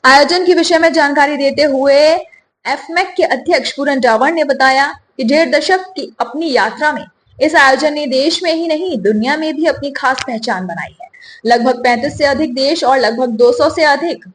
आयोजन के विषय में जानकारी देते हुए एफमेक के अध्यक्ष पूरन जावड़ ने बताया कि 1.5 दशक की अपनी यात्रा में इस आयोजन ने देश में ही नहीं दुनिया में भी अपनी खास पहचान बनाई है। लगभग 35 से अधिक देश और लगभग 200 से अधिक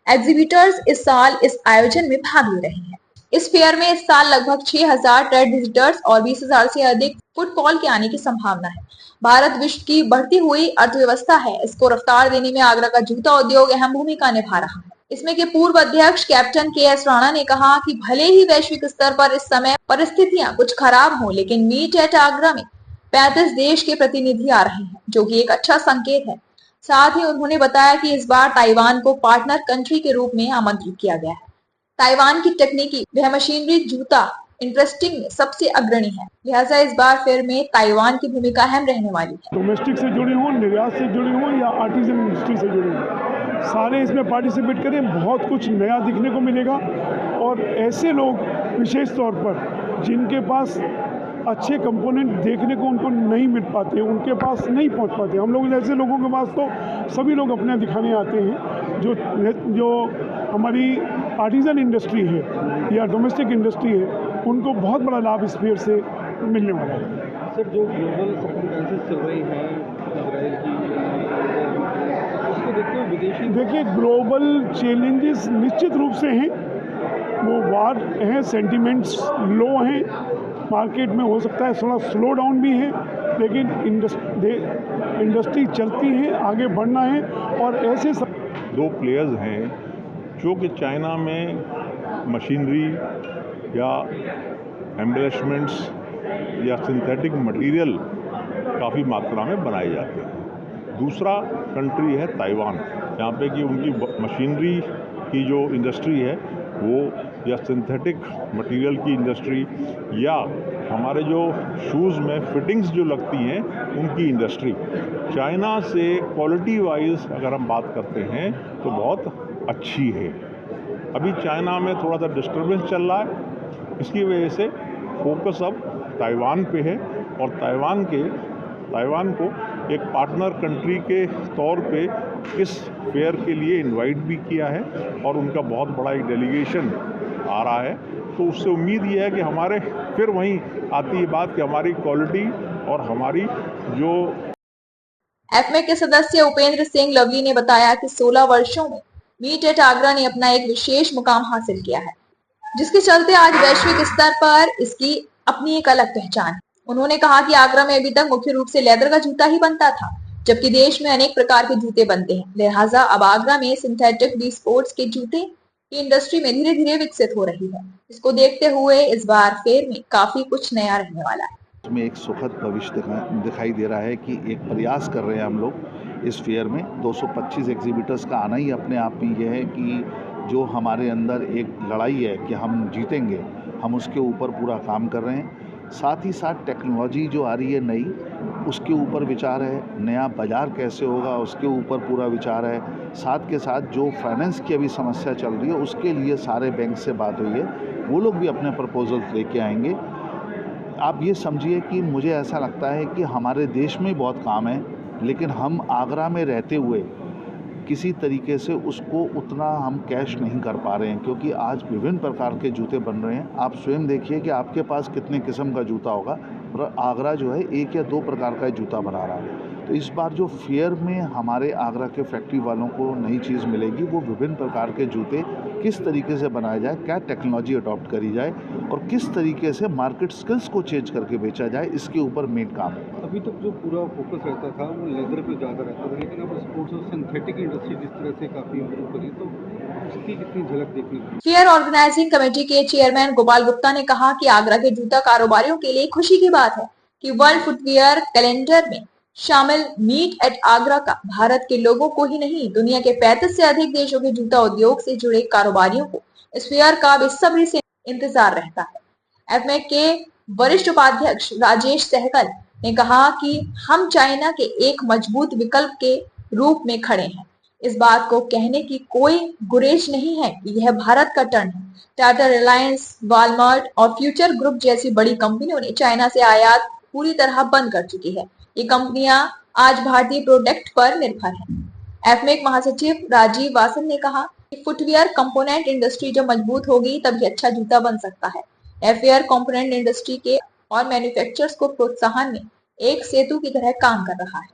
एग्जीबिटर्स इस साल इस आयोजन में भाग ले रहे हैं। इस फेयर में इस साल लगभग 6,000 ट्रेड विजिटर्स और 20,000 से अधिक फुटफॉल के आने की संभावना है। भारत विश्व की बढ़ती हुई अर्थव्यवस्था है, इसको रफ्तार देने में आगरा का जूता उद्योग अहम भूमिका निभा रहा है। इसमें के पूर्व अध्यक्ष कैप्टन के.एस. राणा ने कहा कि भले ही वैश्विक स्तर पर इस समय परिस्थितियां कुछ खराब हों, लेकिन मीट एट आगरा में 35 देश के प्रतिनिधि आ रहे हैं, जो कि एक अच्छा संकेत है। साथ ही उन्होंने बताया कि इस बार ताइवान को पार्टनर कंट्री के रूप में आमंत्रित किया गया है। ताइवान की तकनीकी वह मशीनरी जूता इंटरेस्टिंग में सबसे अग्रणी है, लिहाजा इस बार फेयर में ताइवान की भूमिका अहम रहने वाली है। डोमेस्टिक से जुड़ी हो, निर्यात से जुड़ी हो या आर्टिजन इंडस्ट्री से जुड़ी हो, सारे इसमें पार्टिसिपेट करें। बहुत कुछ नया दिखने को मिलेगा और ऐसे लोग विशेष तौर पर जिनके पास अच्छे कंपोनेंट देखने को उनको नहीं मिल पाते, उनके पास नहीं पहुंच पाते। हम लोग ऐसे लोगों के पास तो सभी लोग अपने दिखाने आते हैं। जो हमारी आर्टिजन इंडस्ट्री है या डोमेस्टिक इंडस्ट्री है, उनको बहुत बड़ा लाभ इस फेयर से मिलने वाला है। सर, जो ग्लोबल सर्कमस्टेंसेस चल रही हैं इजराइल की, उसको देखते हुए विदेशी देखिए, ग्लोबल चैलेंजेस निश्चित रूप से हैं। वो वार हैं, सेंटिमेंट्स लो हैं, मार्केट में हो सकता है थोड़ा स्लो डाउन भी है, लेकिन इंडस्ट्री चलती है, आगे बढ़ना है। और ऐसे दो प्लेयर्स हैं जो कि चाइना में मशीनरी या एम्बेलिशमेंट्स या सिंथेटिक मटेरियल काफ़ी मात्रा में बनाए जाते हैं। दूसरा कंट्री है ताइवान, जहाँ पे कि उनकी मशीनरी की जो इंडस्ट्री है वो या सिंथेटिक मटेरियल की इंडस्ट्री या हमारे जो शूज़ में फिटिंग्स जो लगती हैं उनकी इंडस्ट्री चाइना से क्वालिटी वाइज अगर हम बात करते हैं तो बहुत अच्छी है। अभी चाइना में थोड़ा सा डिस्टर्बेंस चल रहा है, इसकी वजह से फोकस अब ताइवान पे है और ताइवान को एक पार्टनर कंट्री के तौर पे इस फेयर के लिए इनवाइट भी किया है और उनका बहुत बड़ा एक डेलीगेशन आ रहा है। तो उससे उम्मीद ये है कि हमारे फिर वहीं आती है बात कि हमारी क्वालिटी और हमारी जो एफमेक के सदस्य उपेंद्र सिंह लवली ने बताया कि 16 वर्षों में मीट एट आगरा ने अपना एक विशेष मुकाम हासिल किया है, जिसके चलते आज वैश्विक स्तर पर इसकी अपनी एक अलग पहचान है। उन्होंने कहा कि आगरा में अभी तक मुख्य रूप से लेदर का जूता ही बनता था, जबकि देश में अनेक प्रकार के जूते बनते हैं। लिहाजा अब आगरा में सिंथेटिक बी स्पोर्ट्स के जूते की इंडस्ट्री में धीरे धीरे विकसित हो रही है। इसको देखते हुए इस बार फेयर में काफी कुछ नया रहने वाला है। इसमें एक सुखद भविष्य दिखाई दे रहा है कि एक प्रयास कर रहे हैं हम लोग इस फेयर में। 225 एग्जीबिटर्स का आना ही अपने आप में यह है कि जो हमारे अंदर एक लड़ाई है कि हम जीतेंगे, हम उसके ऊपर पूरा काम कर रहे हैं। साथ ही साथ टेक्नोलॉजी जो आ रही है नई, उसके ऊपर विचार है। नया बाज़ार कैसे होगा, उसके ऊपर पूरा विचार है। साथ के साथ जो फाइनेंस की अभी समस्या चल रही है, उसके लिए सारे बैंक से बात हुई है, वो लोग भी अपने प्रपोजल्स लेके आएंगे। आप ये समझिए कि मुझे ऐसा लगता है कि हमारे देश में बहुत काम है, लेकिन हम आगरा में रहते हुए किसी तरीके से उसको उतना हम कैश नहीं कर पा रहे हैं, क्योंकि आज विभिन्न प्रकार के जूते बन रहे हैं। आप स्वयं देखिए कि आपके पास कितने किस्म का जूता होगा, पर आगरा जो है 1 या 2 प्रकार का जूता बना रहा है। तो इस बार जो फेयर में हमारे आगरा के फैक्ट्री वालों को नई चीज़ मिलेगी, वो विभिन्न प्रकार के जूते किस तरीके से बनाए जाए, क्या टेक्नोलॉजी अडॉप्ट करी जाए और किस तरीके से मार्केट स्किल्स को चेंज करके बेचा जाए, इसके ऊपर मेन काम है। अभी तक जो पूरा फोकस रहता था वो लेदर पे ज़्यादा रहता था, लेकिन अब स्पोर्ट्स और सिंथेटिक इंडस्ट्री जिस तरह से काफ़ी इम्प्रूव करी, तो उसकी कितनी झलक देखने को। फेयर ऑर्गेनाइजिंग कमेटी के चेयरमैन गोपाल गुप्ता ने कहा कि आगरा के जूता कारोबारियों के लिए खुशी की बात है कि वर्ल्ड फुटवियर कैलेंडर में शामिल मीट एट आगरा का भारत के लोगों को ही नहीं, दुनिया के 35 से अधिक देशों के जूता उद्योग से जुड़े कारोबारियों को इस फेयर का बेसब्री से इंतजार रहता है। एफमेक के वरिष्ठ उपाध्यक्ष राजेश सहगल ने कहा कि हम चाइना के एक मजबूत विकल्प के रूप में खड़े हैं। इस बात को कहने की कोई गुरेज नहीं है कि यह भारत का टर्न है। टाटा, रिलायंस, वॉलमार्ट और फ्यूचर ग्रुप जैसी बड़ी कंपनियों ने चाइना से आयात पूरी तरह बंद कर चुकी है। ये कंपनियां आज भारतीय प्रोडक्ट पर निर्भर हैं। एफमेक महासचिव राजीव वासन ने कहा फुटवियर कंपोनेंट इंडस्ट्री जब मजबूत होगी तभी अच्छा जूता बन सकता है। एफवेयर कंपोनेंट इंडस्ट्री के और मैन्युफैक्चरर्स को प्रोत्साहन में एक सेतु की तरह काम कर रहा है।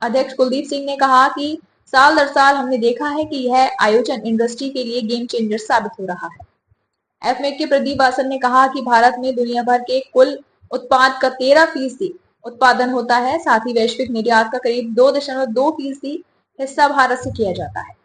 अध्यक्ष कुलदीप सिंह ने कहा कि साल दर साल हमने देखा है कि यह आयोजन इंडस्ट्री के लिए गेम चेंजर साबित हो रहा है। एफमेक के प्रदीप वासन ने कहा कि भारत में दुनिया भर के कुल उत्पाद का 13% उत्पादन होता है। साथ ही वैश्विक निर्यात का करीब 2.2% हिस्सा भारत से किया जाता है।